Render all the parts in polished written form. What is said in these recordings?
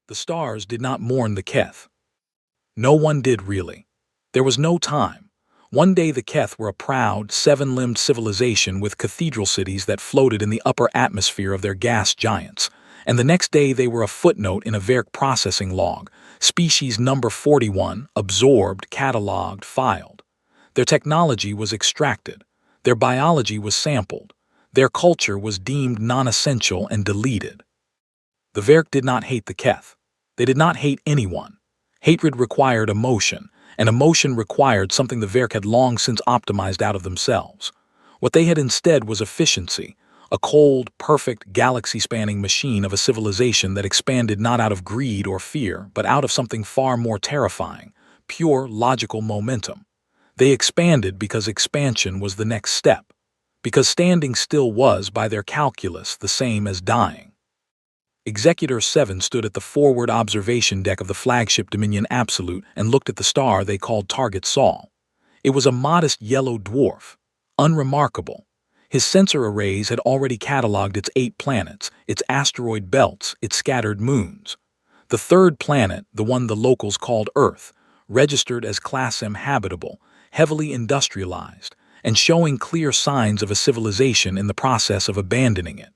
The stars did not mourn the Keth. No one did really. There was no time. One day the Keth were a proud, seven-limbed civilization with cathedral cities that floated in the upper atmosphere of their gas giants, and the next day they were a footnote in a Verk processing log, species number 41, absorbed, catalogued, filed. Their technology was extracted. Their biology was sampled. Their culture was deemed non-essential and deleted. The Verk did not hate the Keth. They did not hate anyone. Hatred required emotion, and emotion required something the Verk had long since optimized out of themselves. What they had instead was efficiency, a cold, perfect, galaxy-spanning machine of a civilization that expanded not out of greed or fear, but out of something far more terrifying, pure, logical momentum. They expanded because expansion was the next step, because standing still was, by their calculus, the same as dying. Executor 7 stood at the forward observation deck of the flagship Dominion Absolute and looked at the star they called Target Sol. It was a modest yellow dwarf, unremarkable. His sensor arrays had already cataloged its 8 planets, its asteroid belts, its scattered moons. The third planet, the one the locals called Earth, registered as Class M habitable, heavily industrialized, and showing clear signs of a civilization in the process of abandoning it.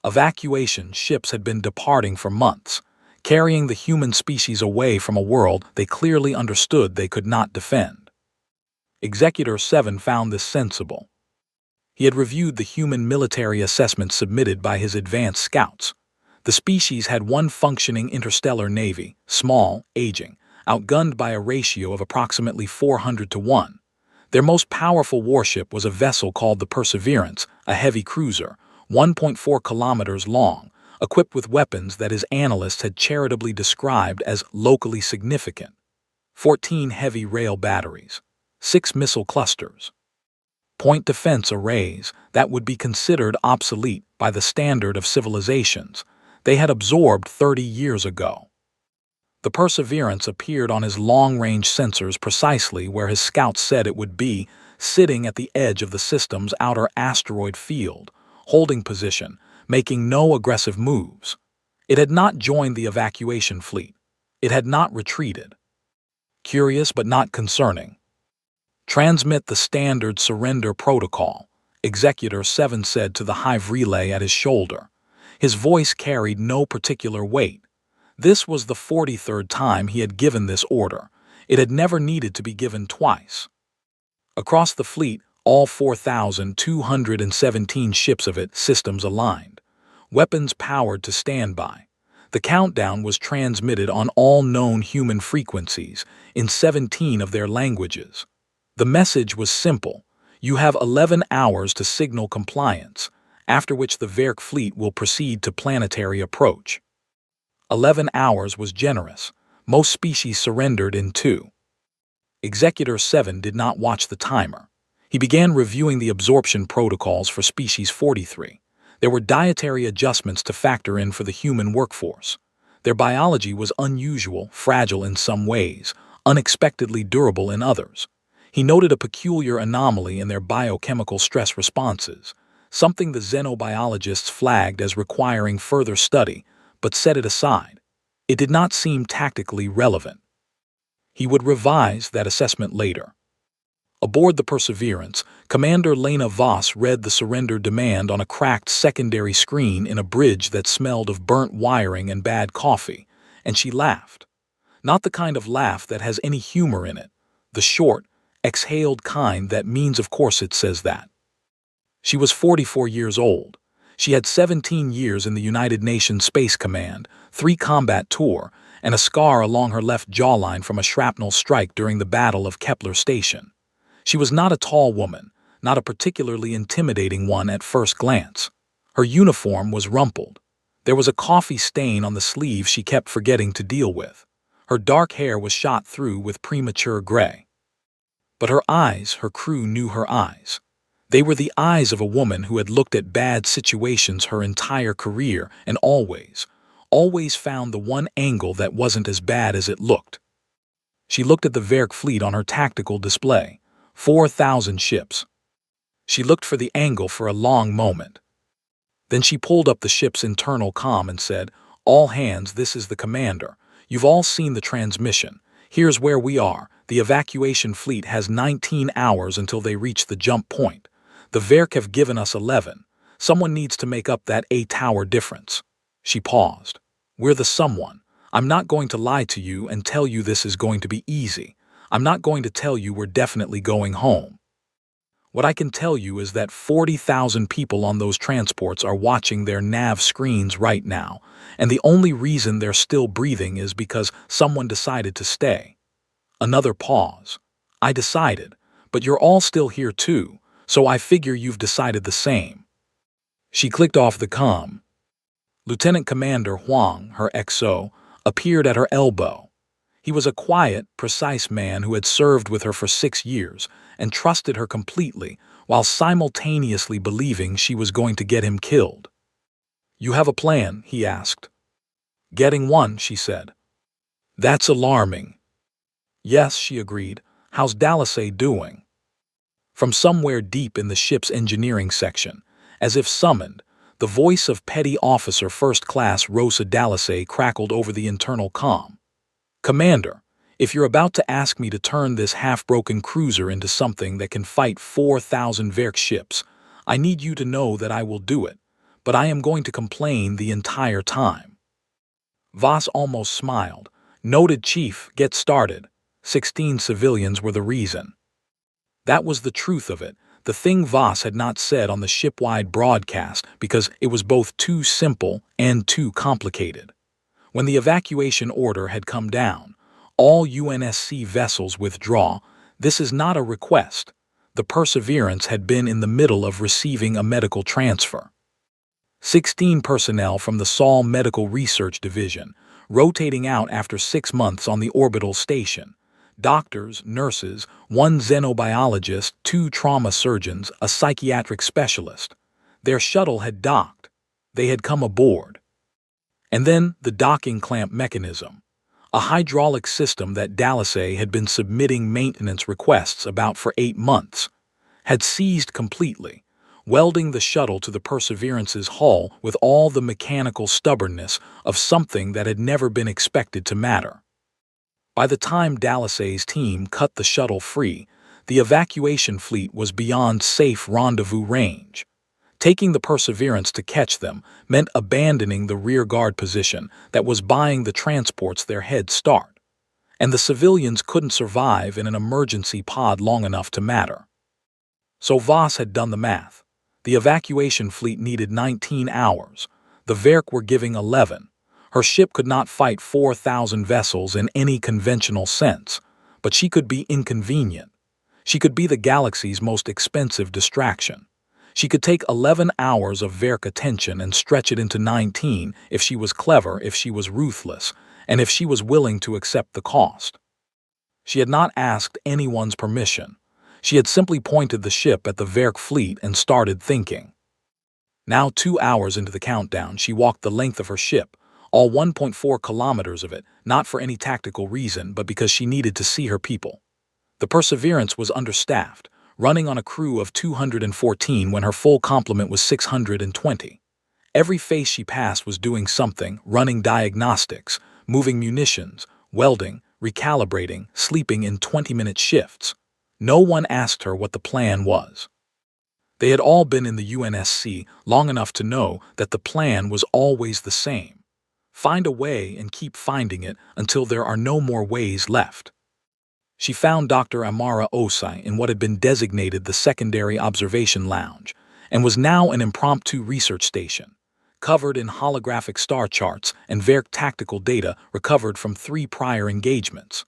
Evacuation ships had been departing for months, carrying the human species away from a world they clearly understood they could not defend. Executor 7 found this sensible. He had reviewed the human military assessment submitted by his advanced scouts. The species had one functioning interstellar navy, small, aging, outgunned by a ratio of approximately 400 to 1. Their most powerful warship was a vessel called the Perseverance, a heavy cruiser, 1.4 kilometers long, equipped with weapons that his analysts had charitably described as locally significant. 14 heavy rail batteries, 6 missile clusters, point defense arrays that would be considered obsolete by the standard of civilizations they had absorbed 30 years ago. The Perseverance appeared on his long-range sensors precisely where his scouts said it would be, sitting at the edge of the system's outer asteroid field, holding position, making no aggressive moves. It had not joined the evacuation fleet. It had not retreated. Curious but not concerning. Transmit the standard surrender protocol, Executor 7 said to the hive relay at his shoulder. His voice carried no particular weight. This was the 43rd time he had given this order. It had never needed to be given twice. Across the fleet, all 4,217 ships of it systems aligned, weapons powered to standby. The countdown was transmitted on all known human frequencies in 17 of their languages. The message was simple: you have 11 hours to signal compliance, after which the Verk fleet will proceed to planetary approach. 11 hours was generous. Most species surrendered in 2. Executor 7 did not watch the timer. He began reviewing the absorption protocols for species 43. There were dietary adjustments to factor in for the human workforce. Their biology was unusual, fragile in some ways, unexpectedly durable in others. He noted a peculiar anomaly in their biochemical stress responses, something the xenobiologists flagged as requiring further study, but set it aside. It did not seem tactically relevant. He would revise that assessment later. Aboard the Perseverance, Commander Lena Voss read the surrender demand on a cracked secondary screen in a bridge that smelled of burnt wiring and bad coffee, and she laughed. Not the kind of laugh that has any humor in it, the short, exhaled kind that means of course it says that. She was 44 years old. She had 17 years in the United Nations Space Command, 3 combat tour, and a scar along her left jawline from a shrapnel strike during the Battle of Kepler Station. She was not a tall woman, not a particularly intimidating one at first glance. Her uniform was rumpled. There was a coffee stain on the sleeve she kept forgetting to deal with. Her dark hair was shot through with premature gray. But her eyes, her crew knew her eyes. They were the eyes of a woman who had looked at bad situations her entire career and always found the one angle that wasn't as bad as it looked. She looked at the Verk fleet on her tactical display. 4,000 ships. She looked for the angle for a long moment. Then she pulled up the ship's internal comm and said, All hands, this is the commander. You've all seen the transmission. Here's where we are. The evacuation fleet has 19 hours until they reach the jump point. The Verk have given us 11. Someone needs to make up that 8-hour difference. She paused. We're the someone. I'm not going to lie to you and tell you this is going to be easy. I'm not going to tell you we're definitely going home. What I can tell you is that 40,000 people on those transports are watching their nav screens right now, and the only reason they're still breathing is because someone decided to stay. Another pause. I decided, but you're all still here too, so I figure you've decided the same. She clicked off the comm. Lieutenant Commander Huang, her XO, appeared at her elbow. He was a quiet, precise man who had served with her for 6 years and trusted her completely while simultaneously believing she was going to get him killed. You have a plan? He asked. Getting one, she said. That's alarming. Yes, she agreed. How's Dallasay doing? From somewhere deep in the ship's engineering section, as if summoned, the voice of Petty Officer First Class Rosa Dallasay crackled over the internal comm. Commander, if you're about to ask me to turn this half-broken cruiser into something that can fight 4,000 Verk ships, I need you to know that I will do it, but I am going to complain the entire time. Voss almost smiled. Noted, Chief, get started. 16 civilians were the reason. That was the truth of it, the thing Voss had not said on the ship-wide broadcast because it was both too simple and too complicated. When the evacuation order had come down, all UNSC vessels withdraw. This is not a request. The Perseverance had been in the middle of receiving a medical transfer. 16 personnel from the Sol Medical Research Division, rotating out after 6 months on the orbital station. Doctors, nurses, 1 xenobiologist, 2 trauma surgeons, a psychiatric specialist. Their shuttle had docked. They had come aboard. And then the docking clamp mechanism, a hydraulic system that Dallasay had been submitting maintenance requests about for 8 months, had seized completely, welding the shuttle to the Perseverance's hull with all the mechanical stubbornness of something that had never been expected to matter. By the time Dallasay's team cut the shuttle free, the evacuation fleet was beyond safe rendezvous range. Taking the Perseverance to catch them meant abandoning the rearguard position that was buying the transports their head start, and the civilians couldn't survive in an emergency pod long enough to matter. So Voss had done the math. The evacuation fleet needed 19 hours. The Verk were giving 11. Her ship could not fight 4,000 vessels in any conventional sense, but she could be inconvenient. She could be the galaxy's most expensive distraction. She could take 11 hours of Verk attention and stretch it into 19 if she was clever, if she was ruthless, and if she was willing to accept the cost. She had not asked anyone's permission. She had simply pointed the ship at the Verk fleet and started thinking. Now 2 hours into the countdown, she walked the length of her ship, all 1.4 kilometers of it, not for any tactical reason, but because she needed to see her people. The Perseverance was understaffed, running on a crew of 214 when her full complement was 620. Every face she passed was doing something, running diagnostics, moving munitions, welding, recalibrating, sleeping in 20-minute shifts. No one asked her what the plan was. They had all been in the UNSC long enough to know that the plan was always the same. Find a way and keep finding it until there are no more ways left. She found Dr. Amara Osai in what had been designated the secondary observation lounge and was now an impromptu research station, covered in holographic star charts and Verk tactical data recovered from 3 prior engagements.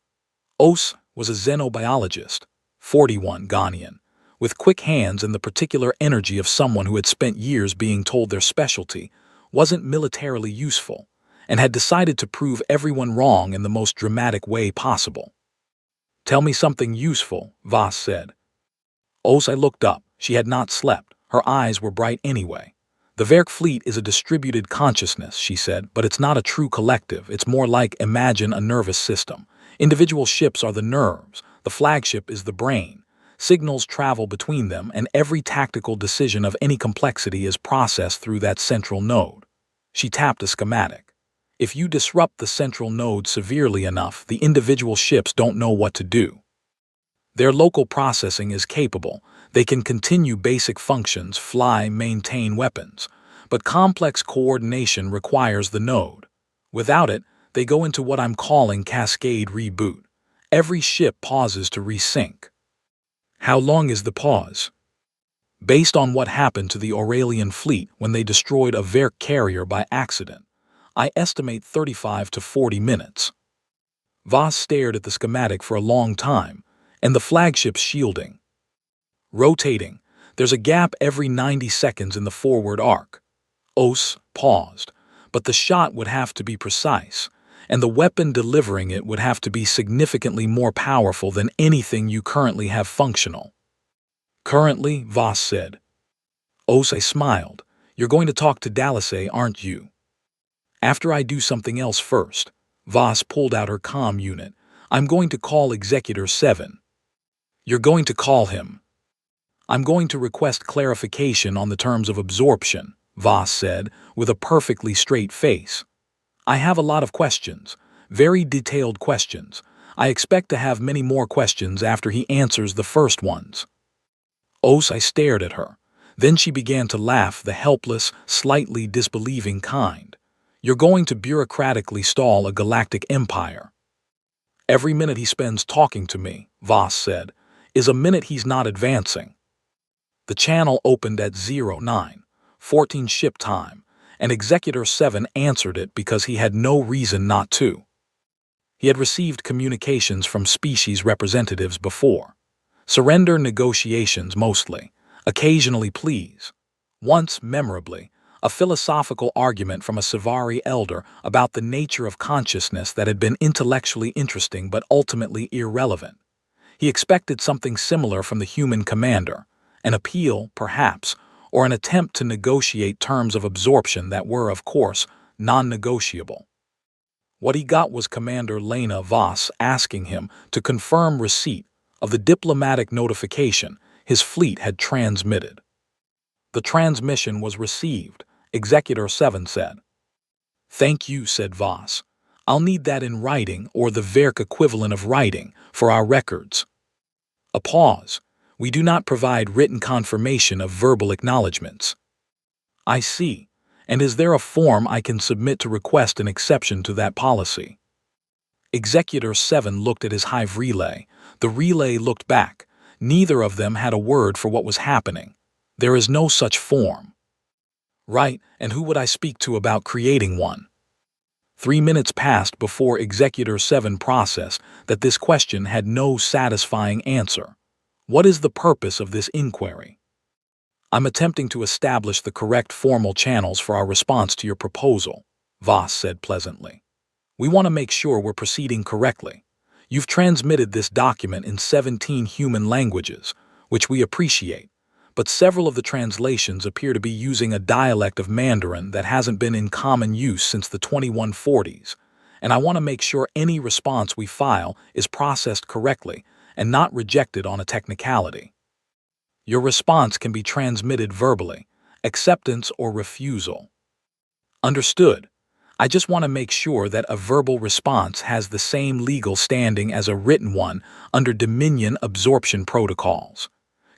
Os was a xenobiologist, 41 Ghanaian, with quick hands and the particular energy of someone who had spent years being told their specialty wasn't militarily useful and had decided to prove everyone wrong in the most dramatic way possible. Tell me something useful, Voss said. Osai looked up. She had not slept. Her eyes were bright anyway. The Verk fleet is a distributed consciousness, she said, but it's not a true collective. It's more like, imagine a nervous system. Individual ships are the nerves. The flagship is the brain. Signals travel between them, and every tactical decision of any complexity is processed through that central node. She tapped a schematic. If you disrupt the central node severely enough, the individual ships don't know what to do. Their local processing is capable. They can continue basic functions, fly, maintain weapons. But complex coordination requires the node. Without it, they go into what I'm calling cascade reboot. Every ship pauses to resync. How long is the pause? Based on what happened to the Aurelian fleet when they destroyed a Verk carrier by accident, I estimate 35 to 40 minutes. Voss stared at the schematic for a long time, and the flagship's shielding. Rotating, there's a gap every 90 seconds in the forward arc. Os paused, but the shot would have to be precise, and the weapon delivering it would have to be significantly more powerful than anything you currently have functional. Currently, Voss said. Os smiled. You're going to talk to Dallas, aren't you? After I do something else first. Voss pulled out her comm unit. I'm going to call Executor 7. You're going to call him. I'm going to request clarification on the terms of absorption, Voss said, with a perfectly straight face. I have a lot of questions, very detailed questions. I expect to have many more questions after he answers the first ones. I stared at her. Then she began to laugh, the helpless, slightly disbelieving kind. You're going to bureaucratically stall a galactic empire. Every minute he spends talking to me, Voss said, is a minute he's not advancing. The channel opened at 09:14 ship time, and Executor 7 answered it because he had no reason not to. He had received communications from species representatives before. Surrender negotiations mostly, occasionally pleas. Once, memorably, a philosophical argument from a Savari elder about the nature of consciousness that had been intellectually interesting but ultimately irrelevant. He expected something similar from the human commander, an appeal, perhaps, or an attempt to negotiate terms of absorption that were, of course, non-negotiable. What he got was Commander Lena Voss asking him to confirm receipt of the diplomatic notification his fleet had transmitted. The transmission was received, Executor 7 said. Thank you, said Voss. I'll need that in writing or the Verk equivalent of writing for our records. A pause. We do not provide written confirmation of verbal acknowledgments. I see. And is there a form I can submit to request an exception to that policy? Executor 7 looked at his hive relay. The relay looked back. Neither of them had a word for what was happening. There is no such form. Right, and who would I speak to about creating one? 3 minutes passed before Executor 7 processed that this question had no satisfying answer. What is the purpose of this inquiry? I'm attempting to establish the correct formal channels for our response to your proposal, Voss said pleasantly. We want to make sure we're proceeding correctly. You've transmitted this document in 17 human languages, which we appreciate, but several of the translations appear to be using a dialect of Mandarin that hasn't been in common use since the 2140s, and I want to make sure any response we file is processed correctly and not rejected on a technicality. Your response can be transmitted verbally, acceptance or refusal. Understood. I just want to make sure that a verbal response has the same legal standing as a written one under Dominion absorption protocols.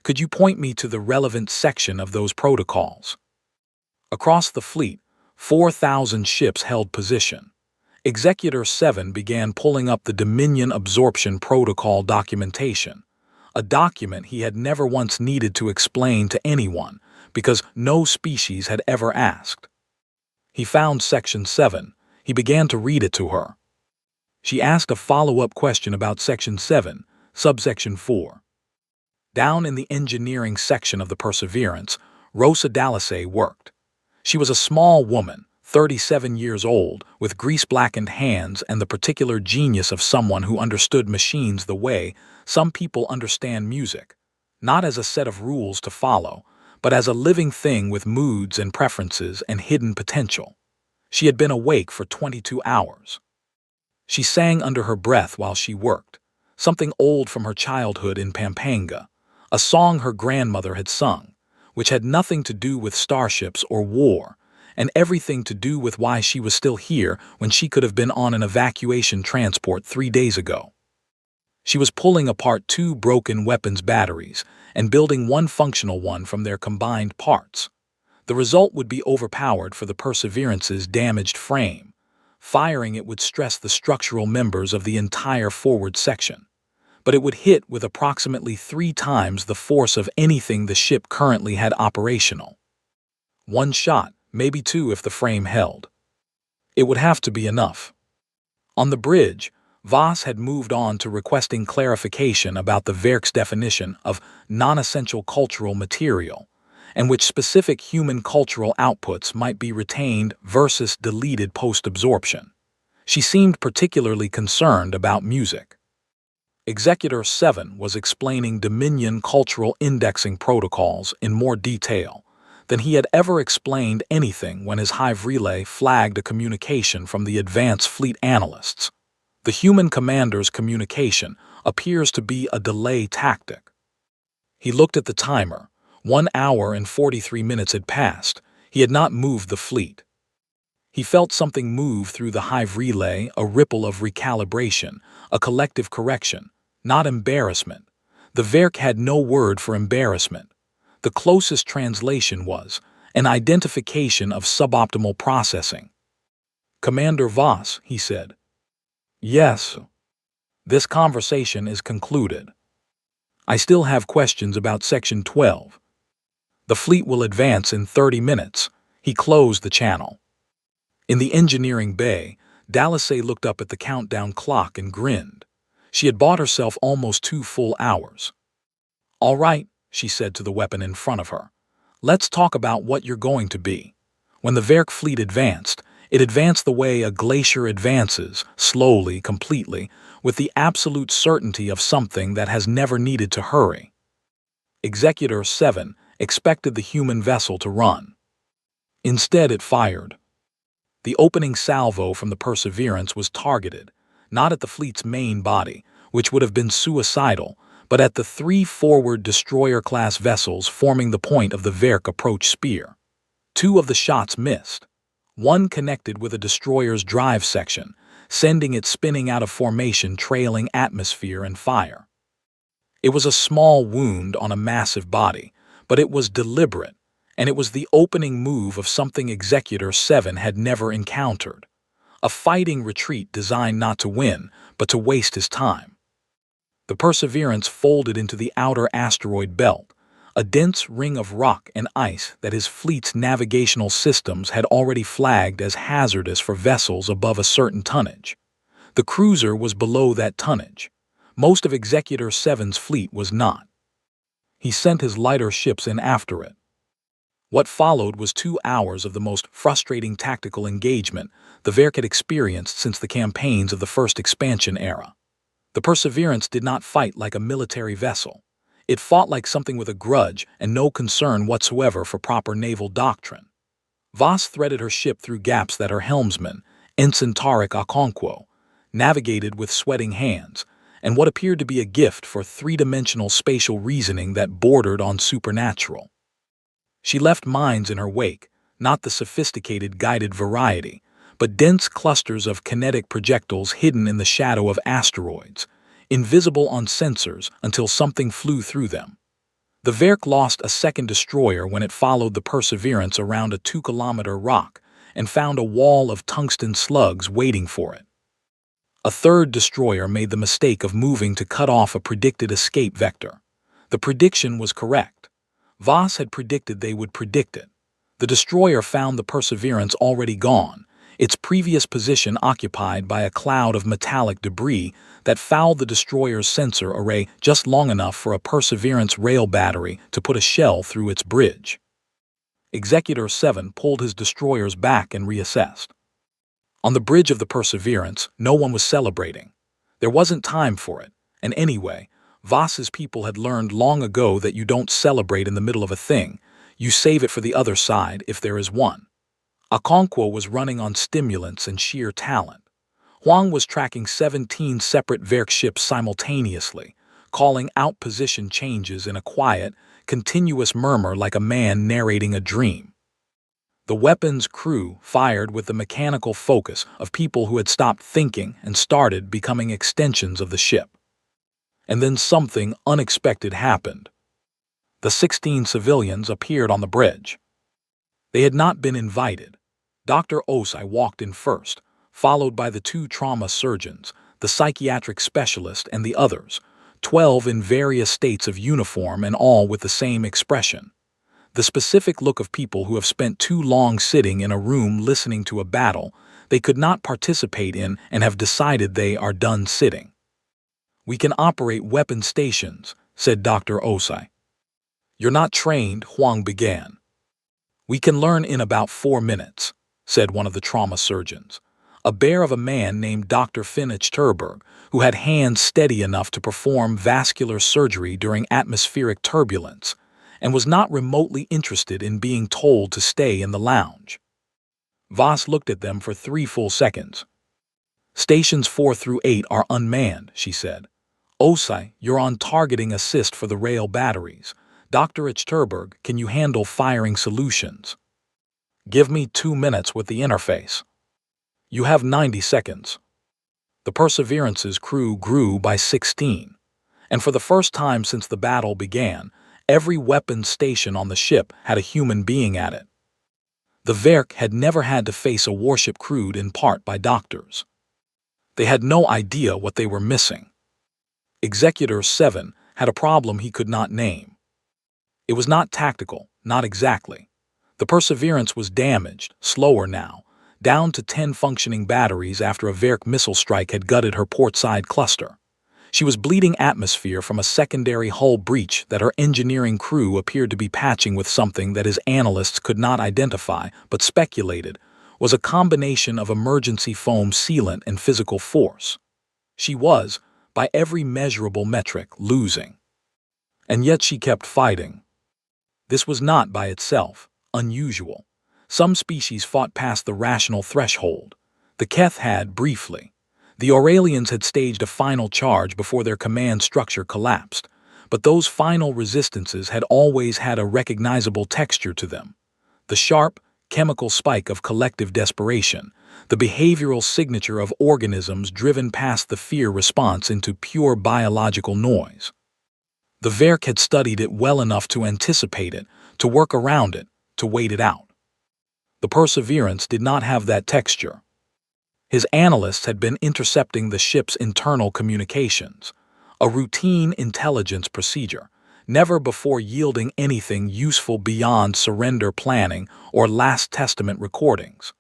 Could you point me to the relevant section of those protocols? Across the fleet, 4,000 ships held position. Executor 7 began pulling up the Dominion absorption protocol documentation, a document he had never once needed to explain to anyone because no species had ever asked. He found Section 7. He began to read it to her. She asked a follow-up question about Section 7, subsection 4. Down in the engineering section of the Perseverance, Rosa Dallasay worked. She was a small woman, 37 years old, with grease-blackened hands and the particular genius of someone who understood machines the way some people understand music, not as a set of rules to follow, but as a living thing with moods and preferences and hidden potential. She had been awake for 22 hours. She sang under her breath while she worked, something old from her childhood in Pampanga, a song her grandmother had sung, which had nothing to do with starships or war, and everything to do with why she was still here when she could have been on an evacuation transport 3 days ago. She was pulling apart 2 broken weapons batteries and building one functional one from their combined parts. The result would be overpowered for the Perseverance's damaged frame. Firing it would stress the structural members of the entire forward section, but it would hit with approximately 3 times the force of anything the ship currently had operational. 1 shot, maybe 2 if the frame held. It would have to be enough. On the bridge, Voss had moved on to requesting clarification about the Werk's definition of non-essential cultural material, and which specific human cultural outputs might be retained versus deleted post-absorption. She seemed particularly concerned about music. Executor 7 was explaining Dominion cultural indexing protocols in more detail than he had ever explained anything when his hive relay flagged a communication from the advanced fleet analysts. The human commander's communication appears to be a delay tactic. He looked at the timer. 1 hour and 43 minutes had passed. He had not moved the fleet. He felt something move through the hive relay, a ripple of recalibration, a collective correction, not embarrassment. The Werk had no word for embarrassment. The closest translation was an identification of suboptimal processing. "Commander Voss," he said. "Yes. This conversation is concluded. I still have questions about Section 12. The fleet will advance in 30 minutes. He closed the channel. In the engineering bay, Dalasay looked up at the countdown clock and grinned. She had bought herself almost 2 full hours. "All right," she said to the weapon in front of her. "Let's talk about what you're going to be." When the Werk fleet advanced, it advanced the way a glacier advances, slowly, completely, with the absolute certainty of something that has never needed to hurry. Executor 7 expected the human vessel to run. Instead, it fired. The opening salvo from the Perseverance was targeted, not at the fleet's main body, which would have been suicidal, but at the 3 forward destroyer-class vessels forming the point of the Werk approach spear. 2 of the shots missed. One connected with a destroyer's drive section, sending it spinning out of formation, trailing atmosphere and fire. It was a small wound on a massive body, but it was deliberate, and it was the opening move of something Executor 7 had never encountered. A fighting retreat designed not to win, but to waste his time. The Perseverance folded into the outer asteroid belt, a dense ring of rock and ice that his fleet's navigational systems had already flagged as hazardous for vessels above a certain tonnage. The cruiser was below that tonnage. Most of Executor 7's fleet was not. He sent his lighter ships in after it. What followed was 2 hours of the most frustrating tactical engagement the Werk had experienced since the campaigns of the first expansion era. The Perseverance did not fight like a military vessel. It fought like something with a grudge and no concern whatsoever for proper naval doctrine. Voss threaded her ship through gaps that her helmsman, Ensign Tarek Okonkwo, navigated with sweating hands, and what appeared to be a gift for 3-dimensional spatial reasoning that bordered on supernatural. She left mines in her wake, not the sophisticated guided variety, but dense clusters of kinetic projectiles hidden in the shadow of asteroids, invisible on sensors until something flew through them. The Werk lost a second destroyer when it followed the Perseverance around a 2-kilometer rock and found a wall of tungsten slugs waiting for it. A third destroyer made the mistake of moving to cut off a predicted escape vector. The prediction was correct. Voss had predicted they would predict it. The destroyer found the Perseverance already gone, its previous position occupied by a cloud of metallic debris that fouled the destroyer's sensor array just long enough for a Perseverance rail battery to put a shell through its bridge. Executor 7 pulled his destroyers back and reassessed. On the bridge of the Perseverance, no one was celebrating. There wasn't time for it, and anyway, Voss's people had learned long ago that you don't celebrate in the middle of a thing, you save it for the other side if there is one. Okonkwo was running on stimulants and sheer talent. Huang was tracking 17 separate Werk ships simultaneously, calling out position changes in a quiet, continuous murmur like a man narrating a dream. The weapon's crew fired with the mechanical focus of people who had stopped thinking and started becoming extensions of the ship. And then something unexpected happened. The 16 civilians appeared on the bridge. They had not been invited. Dr. Osai walked in first, followed by the 2 trauma surgeons, the psychiatric specialist, and the others, 12 in various states of uniform and all with the same expression. The specific look of people who have spent too long sitting in a room listening to a battle they could not participate in and have decided they are done sitting. "We can operate weapon stations," said Dr. Osai. "You're not trained," Huang began. "We can learn in about 4 minutes," said one of the trauma surgeons, a bear of a man named Dr. Finich Terberg, who had hands steady enough to perform vascular surgery during atmospheric turbulence, and was not remotely interested in being told to stay in the lounge. Voss looked at them for 3 full seconds. "Stations 4 through 8 are unmanned," she said. "Osai, you're on targeting assist for the rail batteries. Dr. Ichterberg, can you handle firing solutions? Give me 2 minutes with the interface." "You have 90 seconds. The Perseverance's crew grew by 16, and for the first time since the battle began, every weapons station on the ship had a human being at it. The Verk had never had to face a warship crewed in part by doctors. They had no idea what they were missing. Executor 7 had a problem he could not name. It was not tactical, not exactly. The Perseverance was damaged, slower now, down to 10 functioning batteries after a Verk missile strike had gutted her port-side cluster. She was bleeding atmosphere from a secondary hull breach that her engineering crew appeared to be patching with something that his analysts could not identify but speculated was a combination of emergency foam sealant and physical force. She was, by every measurable metric, losing. And yet she kept fighting. This was not by itself unusual. Some species fought past the rational threshold. The Keth had, briefly. The Aurelians had staged a final charge before their command structure collapsed, but those final resistances had always had a recognizable texture to them. The sharp, chemical spike of collective desperation, the behavioral signature of organisms driven past the fear response into pure biological noise. The Verk had studied it well enough to anticipate it, to work around it, to wait it out. The Perseverance did not have that texture. His analysts had been intercepting the ship's internal communications, a routine intelligence procedure, never before yielding anything useful beyond surrender planning or Last Testament recordings.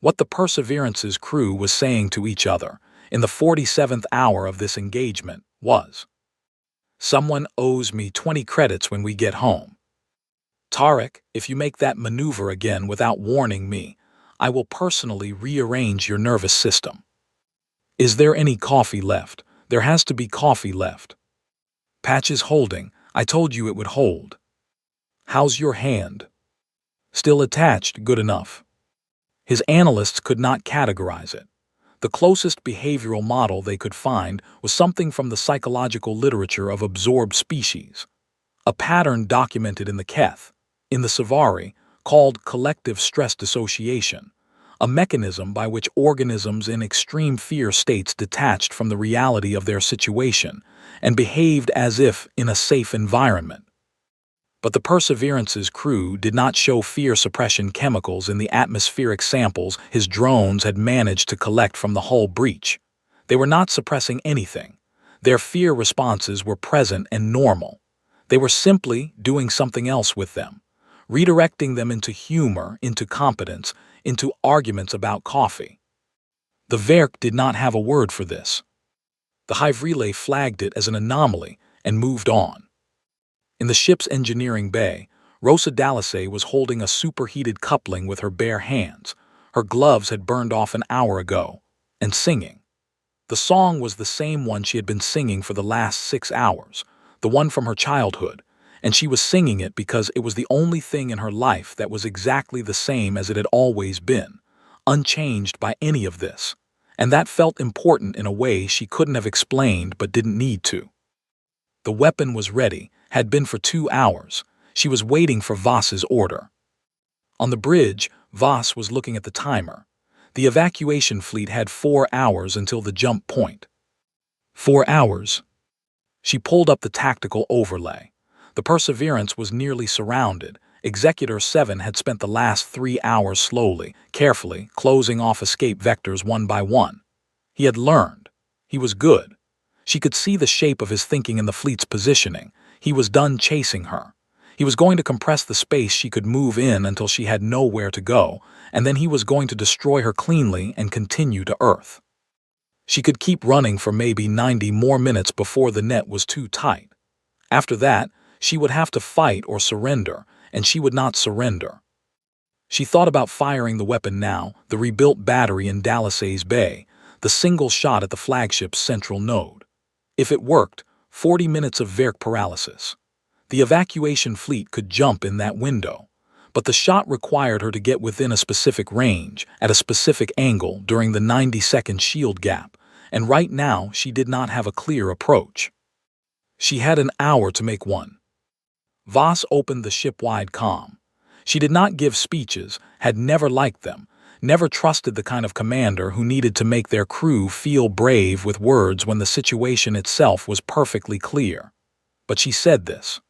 What the Perseverance's crew was saying to each other in the 47th hour of this engagement was, "Someone owes me 20 credits when we get home. Tarek, if you make that maneuver again without warning me, I will personally rearrange your nervous system. Is there any coffee left? There has to be coffee left. Patch is holding. I told you it would hold. How's your hand? Still attached, good enough." His analysts could not categorize it. The closest behavioral model they could find was something from the psychological literature of absorbed species, a pattern documented in the Keth, in the Savari, called collective stress dissociation, a mechanism by which organisms in extreme fear states detached from the reality of their situation and behaved as if in a safe environment. But the Perseverance's crew did not show fear suppression chemicals in the atmospheric samples his drones had managed to collect from the hull breach. They were not suppressing anything. Their fear responses were present and normal. They were simply doing something else with them, redirecting them into humor, into competence, into arguments about coffee. The Verk did not have a word for this. The Hive Relay flagged it as an anomaly and moved on. In the ship's engineering bay, Rosa Dallasay was holding a superheated coupling with her bare hands. Her gloves had burned off an hour ago, and singing. The song was the same one she had been singing for the last 6 hours, the one from her childhood, and she was singing it because it was the only thing in her life that was exactly the same as it had always been, unchanged by any of this, and that felt important in a way she couldn't have explained but didn't need to. The weapon was ready, had been for 2 hours. She was waiting for Voss's order. On the bridge, Voss was looking at the timer. The evacuation fleet had 4 hours until the jump point. 4 hours? She pulled up the tactical overlay. The Perseverance was nearly surrounded. Executor 7 had spent the last 3 hours slowly, carefully, closing off escape vectors one by one. He had learned. He was good. She could see the shape of his thinking in the fleet's positioning. He was done chasing her. He was going to compress the space she could move in until she had nowhere to go, and then he was going to destroy her cleanly and continue to Earth. She could keep running for maybe 90 more minutes before the net was too tight. After that, she would have to fight or surrender, and she would not surrender. She thought about firing the weapon now, the rebuilt battery in Dallas's Bay, the single shot at the flagship's central node. If it worked, 40 minutes of Verk paralysis. The evacuation fleet could jump in that window, but the shot required her to get within a specific range, at a specific angle during the 90-second shield gap, and right now she did not have a clear approach. She had an hour to make one. Voss opened the ship-wide comm. She did not give speeches, had never liked them, never trusted the kind of commander who needed to make their crew feel brave with words when the situation itself was perfectly clear. But she said this.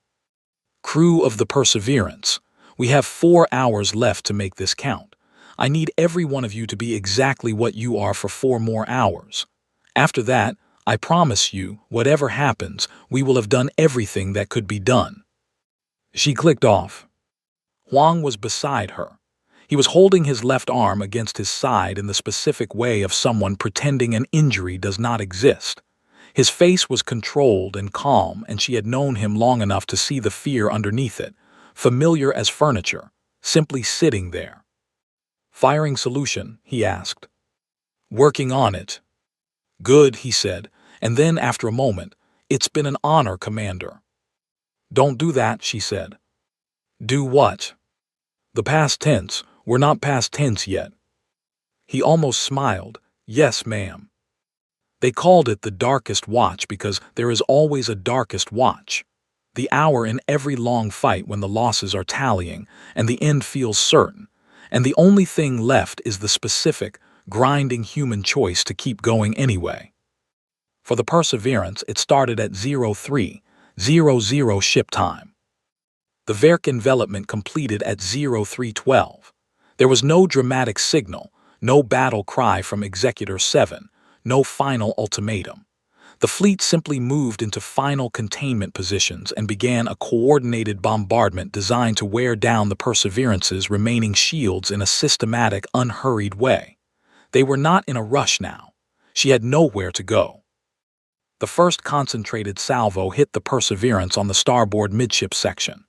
Crew of the Perseverance, we have 4 hours left to make this count. I need every one of you to be exactly what you are for 4 more hours. After that, I promise you, whatever happens, we will have done everything that could be done. She clicked off. Huang was beside her. He was holding his left arm against his side in the specific way of someone pretending an injury does not exist. His face was controlled and calm, and she had known him long enough to see the fear underneath it, familiar as furniture, simply sitting there. Firing solution, he asked. Working on it. Good, he said, and then after a moment, it's been an honor, Commander. Don't do that, she said. Do what? The past tense, we're not past tense yet. He almost smiled. Yes, ma'am. They called it the darkest watch because there is always a darkest watch. The hour in every long fight when the losses are tallying and the end feels certain, and the only thing left is the specific, grinding human choice to keep going anyway. For the Perseverance, it started at 03:00 ship time. The Verk envelopment completed at 03:12. There was no dramatic signal, no battle cry from Executor 7, no final ultimatum. The fleet simply moved into final containment positions and began a coordinated bombardment designed to wear down the Perseverance's remaining shields in a systematic, unhurried way. They were not in a rush now. She had nowhere to go. The first concentrated salvo hit the Perseverance on the starboard midship section.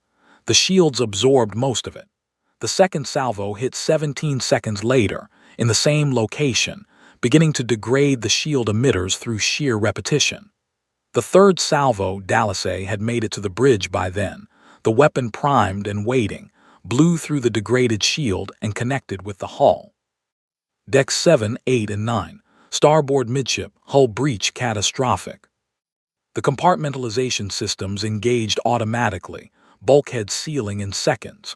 The shields absorbed most of it. The second salvo hit 17 seconds later, in the same location, beginning to degrade the shield emitters through sheer repetition. The third salvo, Dallas had made it to the bridge by then, the weapon primed and waiting, blew through the degraded shield and connected with the hull. Decks 7, 8, and 9, starboard midship, hull breach catastrophic. The compartmentalization systems engaged automatically, bulkhead sealing in seconds.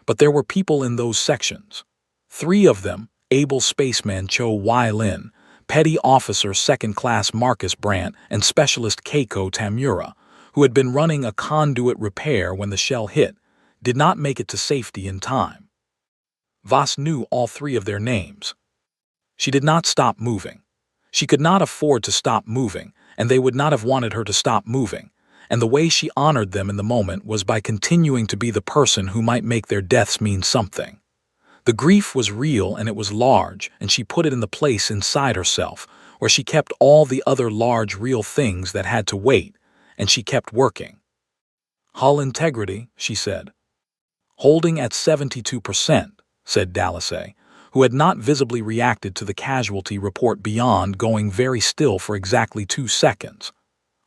But there were people in those sections. 3 of them, able spaceman Cho Wai-Lin, Petty Officer Second Class Marcus Brandt, and Specialist Keiko Tamura, who had been running a conduit repair when the shell hit, did not make it to safety in time. Voss knew all 3 of their names. She did not stop moving. She could not afford to stop moving, and they would not have wanted her to stop moving, and the way she honored them in the moment was by continuing to be the person who might make their deaths mean something. The grief was real and it was large, and she put it in the place inside herself, where she kept all the other large real things that had to wait, and she kept working. Hull integrity, she said. Holding at 72%, said Dallas, who had not visibly reacted to the casualty report beyond going very still for exactly 2 seconds.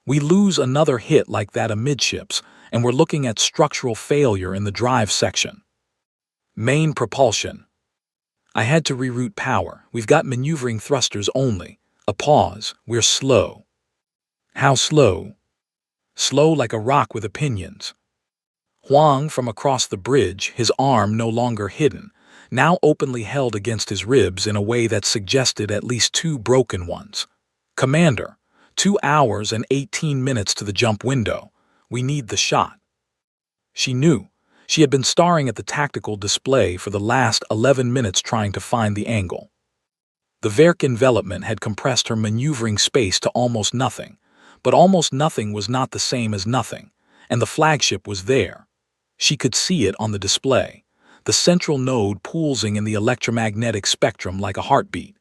We lose another hit like that amidships, and we're looking at structural failure in the drive section. Main propulsion. I had to reroute power. We've got maneuvering thrusters only. A pause. We're slow. How slow? Slow like a rock with opinions. Huang from across the bridge, his arm no longer hidden, now openly held against his ribs in a way that suggested at least 2 broken ones. "Commander, 2 hours and 18 minutes to the jump window. We need the shot." She knew. She had been staring at the tactical display for the last 11 minutes trying to find the angle. The Verk envelopment had compressed her maneuvering space to almost nothing, but almost nothing was not the same as nothing, and the flagship was there. She could see it on the display, the central node pulsing in the electromagnetic spectrum like a heartbeat.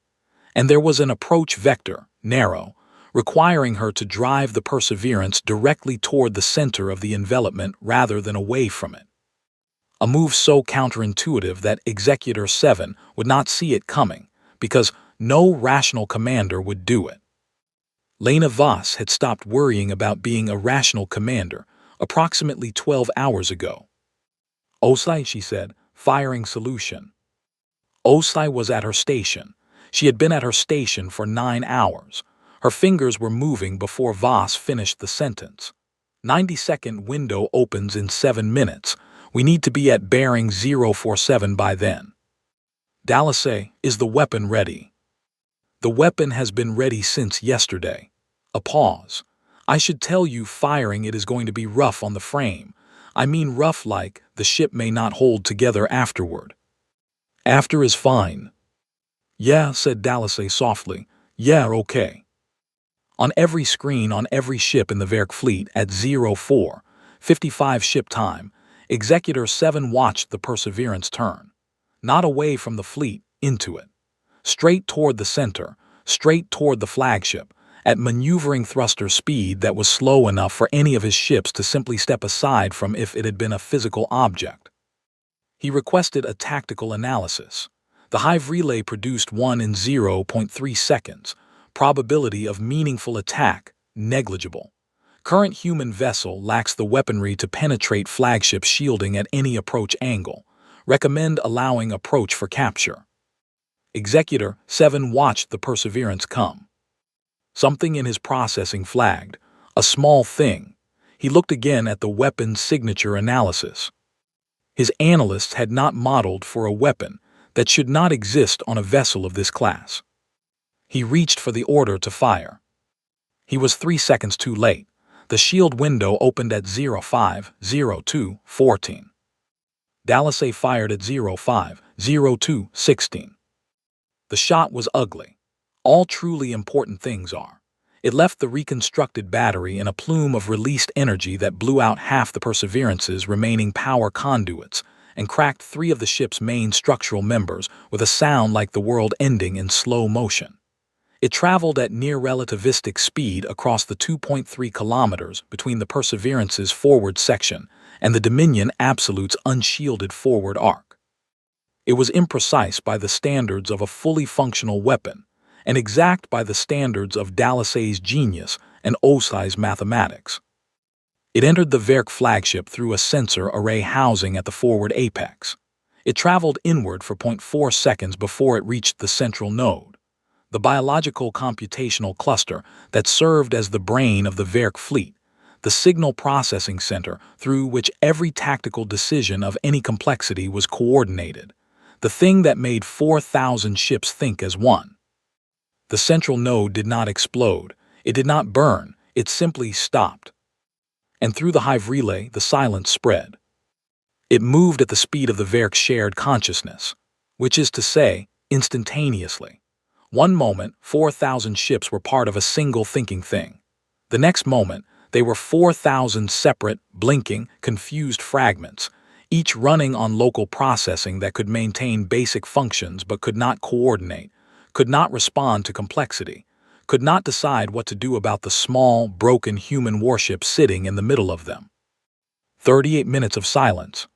And there was an approach vector, narrow, requiring her to drive the Perseverance directly toward the center of the envelopment rather than away from it. A move so counterintuitive that Executor 7 would not see it coming, because no rational commander would do it. Lena Voss had stopped worrying about being a rational commander approximately 12 hours ago. "Osai," she said, firing solution. Osai was at her station. She had been at her station for 9 hours. Her fingers were moving before Voss finished the sentence. 90-second window opens in 7 minutes. We need to be at bearing 047 by then. Dallasay, is the weapon ready? The weapon has been ready since yesterday. A pause. I should tell you firing it is going to be rough on the frame. I mean rough like the ship may not hold together afterward. After is fine. Yeah, said Dallasay softly. Yeah, okay. On every screen on every ship in the Verk fleet at 04:55 ship time, Executor 7 watched the Perseverance turn. Not away from the fleet, into it. Straight toward the center, straight toward the flagship, at maneuvering thruster speed that was slow enough for any of his ships to simply step aside from if it had been a physical object. He requested a tactical analysis. The Hive relay produced 1 in 0.3 seconds. Probability of meaningful attack, negligible. Current human vessel lacks the weaponry to penetrate flagship shielding at any approach angle. Recommend allowing approach for capture. Executor 7 watched the Perseverance come. Something in his processing flagged. A small thing. He looked again at the weapon signature analysis. His analysts had not modeled for a weapon that should not exist on a vessel of this class. He reached for the order to fire. He was 3 seconds too late. The shield window opened at 05:02:14. Dallasay fired at 05:02:16. The shot was ugly. All truly important things are. It left the reconstructed battery in a plume of released energy that blew out half the Perseverance's remaining power conduits and cracked 3 of the ship's main structural members with a sound like the world ending in slow motion. It traveled at near relativistic speed across the 2.3 kilometers between the Perseverance's forward section and the Dominion Absolute's unshielded forward arc. It was imprecise by the standards of a fully functional weapon, and exact by the standards of Dallasay's genius and Osai's mathematics. It entered the Verk flagship through a sensor array housing at the forward apex. It traveled inward for 0.4 seconds before it reached the central node, the biological computational cluster that served as the brain of the Verk fleet, the signal processing center through which every tactical decision of any complexity was coordinated, the thing that made 4,000 ships think as one. The central node did not explode, it did not burn, it simply stopped. And through the Hive relay, the silence spread. It moved at the speed of the Verk's shared consciousness, which is to say, instantaneously. One moment, 4,000 ships were part of a single thinking thing. The next moment, they were 4,000 separate, blinking, confused fragments, each running on local processing that could maintain basic functions but could not coordinate, could not respond to complexity, could not decide what to do about the small, broken human warship sitting in the middle of them. 38 minutes of silence.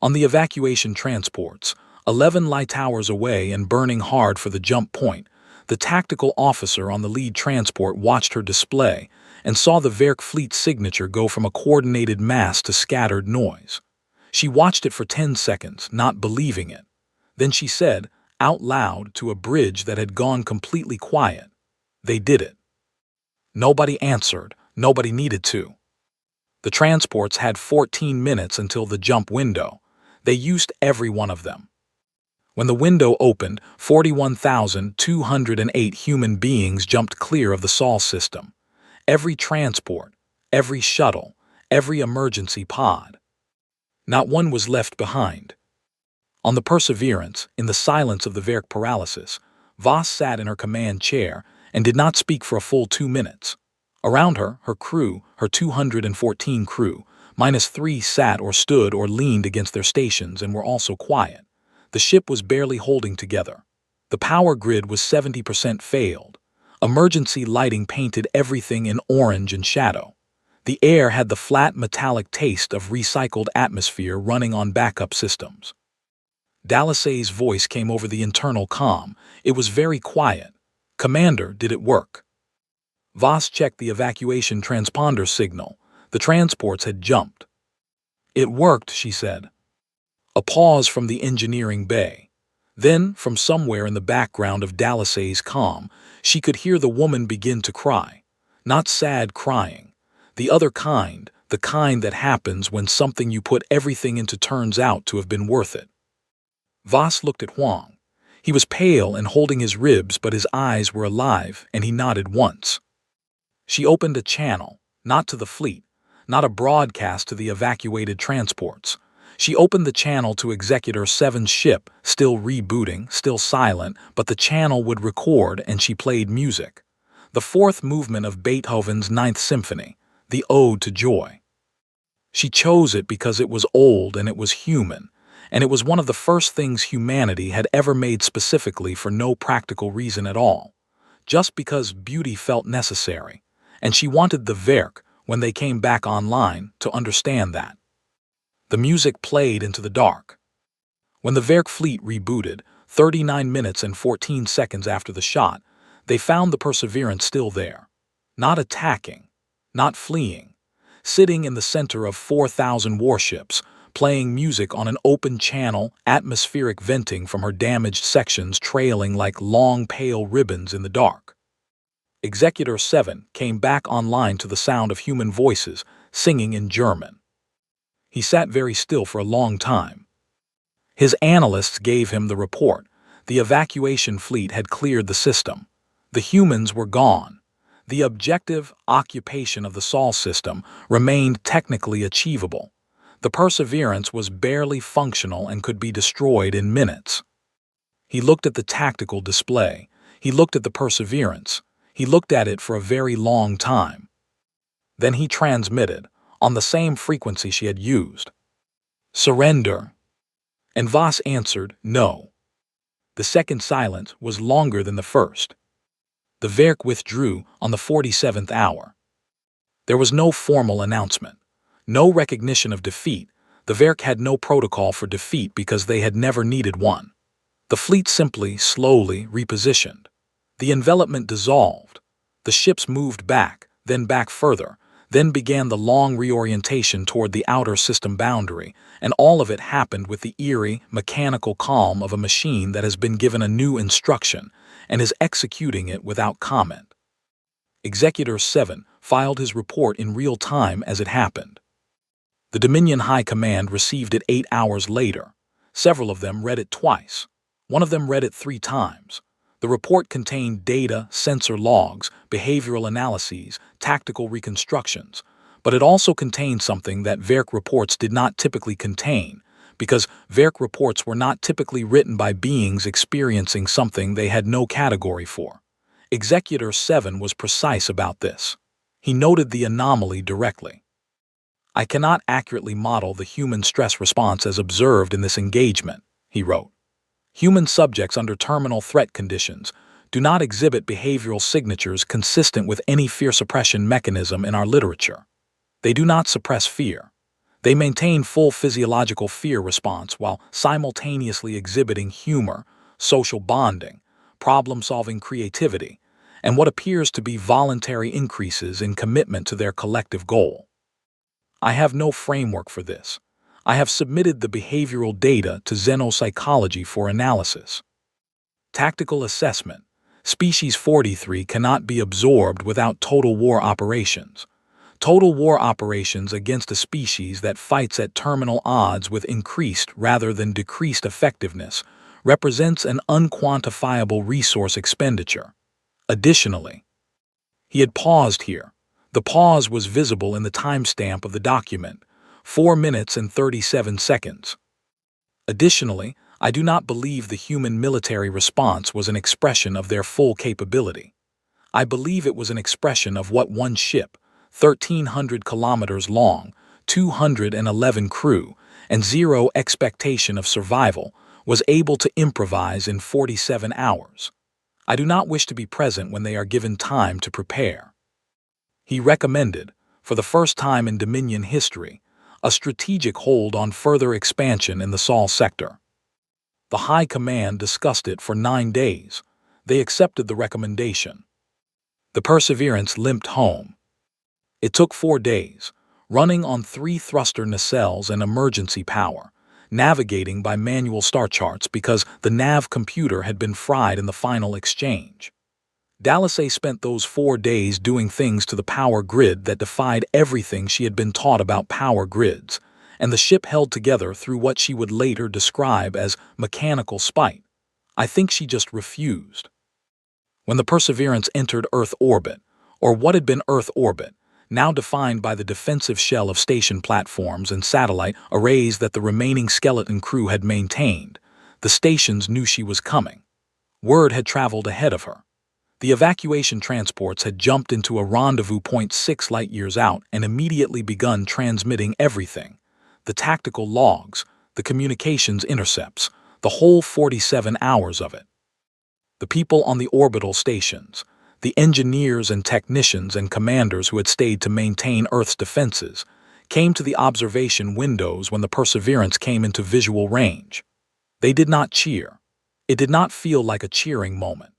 On the evacuation transports, 11 light towers away and burning hard for the jump point, the tactical officer on the lead transport watched her display and saw the Verk fleet signature go from a coordinated mass to scattered noise. She watched it for 10 seconds, not believing it. Then she said, out loud to a bridge that had gone completely quiet, "They did it." Nobody answered, nobody needed to. The transports had 14 minutes until the jump window. They used every one of them. When the window opened, 41,208 human beings jumped clear of the Sol system. Every transport, every shuttle, every emergency pod. Not one was left behind. On the Perseverance, in the silence of the Werk paralysis, Voss sat in her command chair and did not speak for a full 2 minutes. Around her, her crew, her 214 crew, -3 sat or stood or leaned against their stations and were also quiet. The ship was barely holding together. The power grid was 70% failed. Emergency lighting painted everything in orange and shadow. The air had the flat metallic taste of recycled atmosphere running on backup systems. Dallasay's voice came over the internal comm. It was very quiet. "Commander, did it work?" Voss checked the evacuation transponder signal. The transports had jumped. "It worked," she said. A pause from the engineering bay. Then, from somewhere in the background of Dallasay's comm, she could hear the woman begin to cry. Not sad crying. The other kind, the kind that happens when something you put everything into turns out to have been worth it. Voss looked at Huang. He was pale and holding his ribs, but his eyes were alive, and he nodded once. She opened a channel, not to the fleet, not a broadcast to the evacuated transports. She opened the channel to Executor 7's ship, still rebooting, still silent, but the channel would record, and she played music. The fourth movement of Beethoven's Ninth Symphony, the Ode to Joy. She chose it because it was old and it was human, and it was one of the first things humanity had ever made specifically for no practical reason at all, just because beauty felt necessary, and she wanted the Werk, when they came back online, to understand that. The music played into the dark. When the Werk fleet rebooted, 39 minutes and 14 seconds after the shot, they found the Perseverance still there, not attacking, not fleeing, sitting in the center of 4,000 warships, playing music on an open channel, atmospheric venting from her damaged sections trailing like long pale ribbons in the dark. Executor 7 came back online to the sound of human voices singing in German. He sat very still for a long time. His analysts gave him the report. The evacuation fleet had cleared the system. The humans were gone. The objective occupation of the Sol system remained technically achievable. The Perseverance was barely functional and could be destroyed in minutes. He looked at the tactical display. He looked at the Perseverance. He looked at it for a very long time. Then he transmitted, on the same frequency she had used, "Surrender." And Voss answered, "No." The second silence was longer than the first. The Werk withdrew on the 47th hour. There was no formal announcement, no recognition of defeat. The Werk had no protocol for defeat because they had never needed one. The fleet simply, slowly repositioned. The envelopment dissolved. The ships moved back, then back further, then began the long reorientation toward the outer system boundary, and all of it happened with the eerie, mechanical calm of a machine that has been given a new instruction and is executing it without comment. Executor 7 filed his report in real time as it happened. The Dominion High Command received it 8 hours later. Several of them read it twice. One of them read it 3 times. The report contained data, sensor logs, behavioral analyses, tactical reconstructions, but it also contained something that Werk reports did not typically contain, because Werk reports were not typically written by beings experiencing something they had no category for. Executor 7 was precise about this. He noted the anomaly directly. "I cannot accurately model the human stress response as observed in this engagement," he wrote. "Human subjects under terminal threat conditions do not exhibit behavioral signatures consistent with any fear suppression mechanism in our literature. They do not suppress fear. They maintain full physiological fear response while simultaneously exhibiting humor, social bonding, problem-solving creativity, and what appears to be voluntary increases in commitment to their collective goal. I have no framework for this. I have submitted the behavioral data to xenopsychology for analysis. Tactical assessment. Species 43 cannot be absorbed without total war operations. Total war operations against a species that fights at terminal odds with increased rather than decreased effectiveness represents an unquantifiable resource expenditure. Additionally, he had paused here. The pause was visible in the timestamp of the document, 4 minutes and 37 seconds. Additionally, I do not believe the human military response was an expression of their full capability. I believe it was an expression of what one ship, 1,300 kilometers long, 211 crew, and zero expectation of survival, was able to improvise in 47 hours. I do not wish to be present when they are given time to prepare. He recommended, for the first time in Dominion history, a strategic hold on further expansion in the Sol sector. The High Command discussed it for 9 days. They accepted the recommendation. The Perseverance limped home. It took 4 days, running on 3 thruster nacelles and emergency power, navigating by manual star charts because the nav computer had been fried in the final exchange. Dallasay spent those 4 days doing things to the power grid that defied everything she had been taught about power grids, and the ship held together through what she would later describe as mechanical spite. I think she just refused. When the Perseverance entered Earth orbit, or what had been Earth orbit, now defined by the defensive shell of station platforms and satellite arrays that the remaining skeleton crew had maintained, the stations knew she was coming. Word had traveled ahead of her. The evacuation transports had jumped into a rendezvous point 6 light-years out and immediately begun transmitting everything: the tactical logs, the communications intercepts, the whole 47 hours of it. The people on the orbital stations, the engineers and technicians and commanders who had stayed to maintain Earth's defenses, came to the observation windows when the Perseverance came into visual range. They did not cheer. It did not feel like a cheering moment.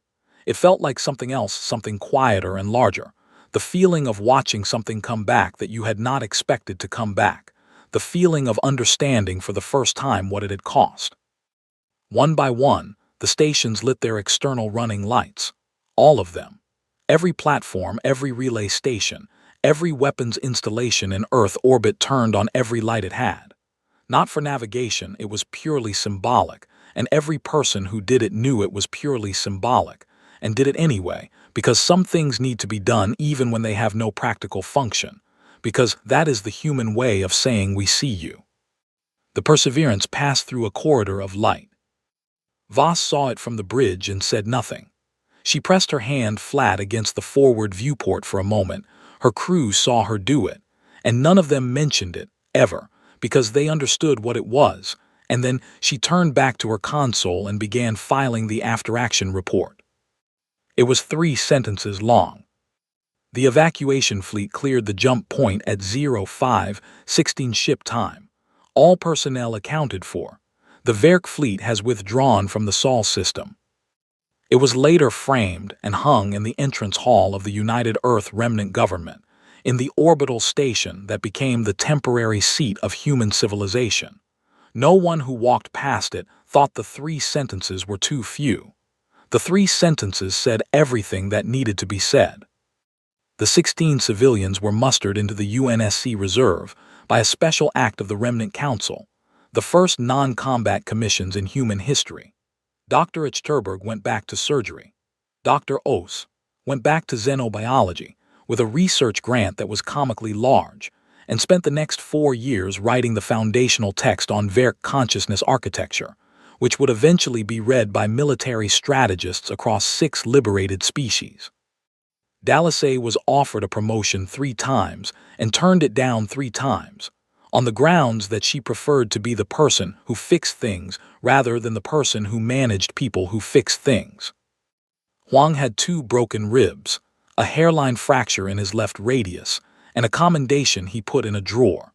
It felt like something else, something quieter and larger. The feeling of watching something come back that you had not expected to come back. The feeling of understanding for the first time what it had cost. One by one, the stations lit their external running lights. All of them. Every platform, every relay station, every weapons installation in Earth orbit turned on every light it had. Not for navigation, it was purely symbolic, and every person who did it knew it was purely symbolic, and did it anyway, because some things need to be done even when they have no practical function, because that is the human way of saying we see you. The Perseverance passed through a corridor of light. Voss saw it from the bridge and said nothing. She pressed her hand flat against the forward viewport for a moment. Her crew saw her do it, and none of them mentioned it, ever, because they understood what it was, and then she turned back to her console and began filing the after-action report. It was 3 sentences long. The evacuation fleet cleared the jump point at 05:16 ship time. All personnel accounted for. The Verk fleet has withdrawn from the Sol system. It was later framed and hung in the entrance hall of the United Earth Remnant Government, in the orbital station that became the temporary seat of human civilization. No one who walked past it thought the 3 sentences were too few. The 3 sentences said everything that needed to be said. The 16 civilians were mustered into the UNSC Reserve by a special act of the Remnant Council, the first non-combat commissions in human history. Dr. Ichterberg went back to surgery. Dr. Oss went back to xenobiology with a research grant that was comically large, and spent the next 4 years writing the foundational text on Verk consciousness architecture, which would eventually be read by military strategists across 6 liberated species. Dallasay was offered a promotion 3 times and turned it down 3 times, on the grounds that she preferred to be the person who fixed things rather than the person who managed people who fixed things. Huang had 2 broken ribs, a hairline fracture in his left radius, and a commendation he put in a drawer.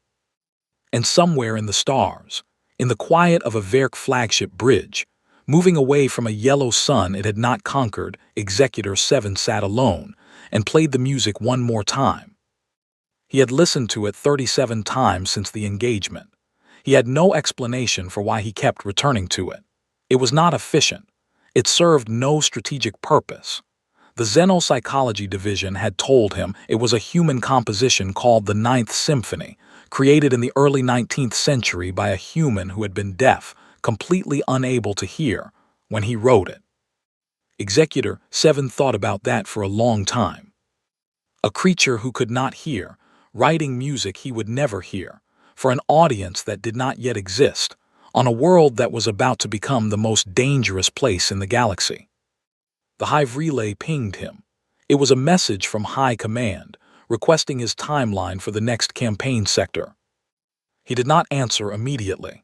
And somewhere in the stars, in the quiet of a Verk flagship bridge, moving away from a yellow sun it had not conquered, Executor 7 sat alone and played the music one more time. He had listened to it 37 times since the engagement. He had no explanation for why he kept returning to it. It was not efficient. It served no strategic purpose. The Xenopsychology Division had told him it was a human composition called the Ninth Symphony, created in the early 19th century by a human who had been deaf, completely unable to hear, when he wrote it. Executor 7 thought about that for a long time. A creature who could not hear, writing music he would never hear, for an audience that did not yet exist, on a world that was about to become the most dangerous place in the galaxy. The Hive relay pinged him. It was a message from High Command, requesting his timeline for the next campaign sector. He did not answer immediately.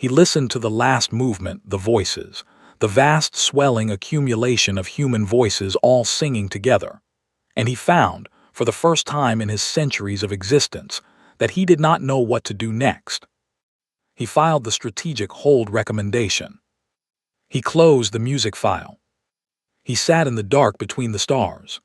He listened to the last movement, the voices, the vast swelling accumulation of human voices all singing together. And he found, for the first time in his centuries of existence, that he did not know what to do next. He filed the strategic hold recommendation. He closed the music file. He sat in the dark between the stars.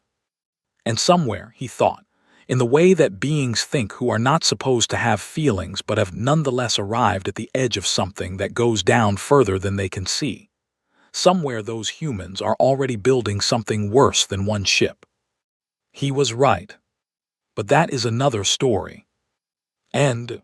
And somewhere, he thought, in the way that beings think who are not supposed to have feelings but have nonetheless arrived at the edge of something that goes down further than they can see, somewhere those humans are already building something worse than one ship. He was right. But that is another story. And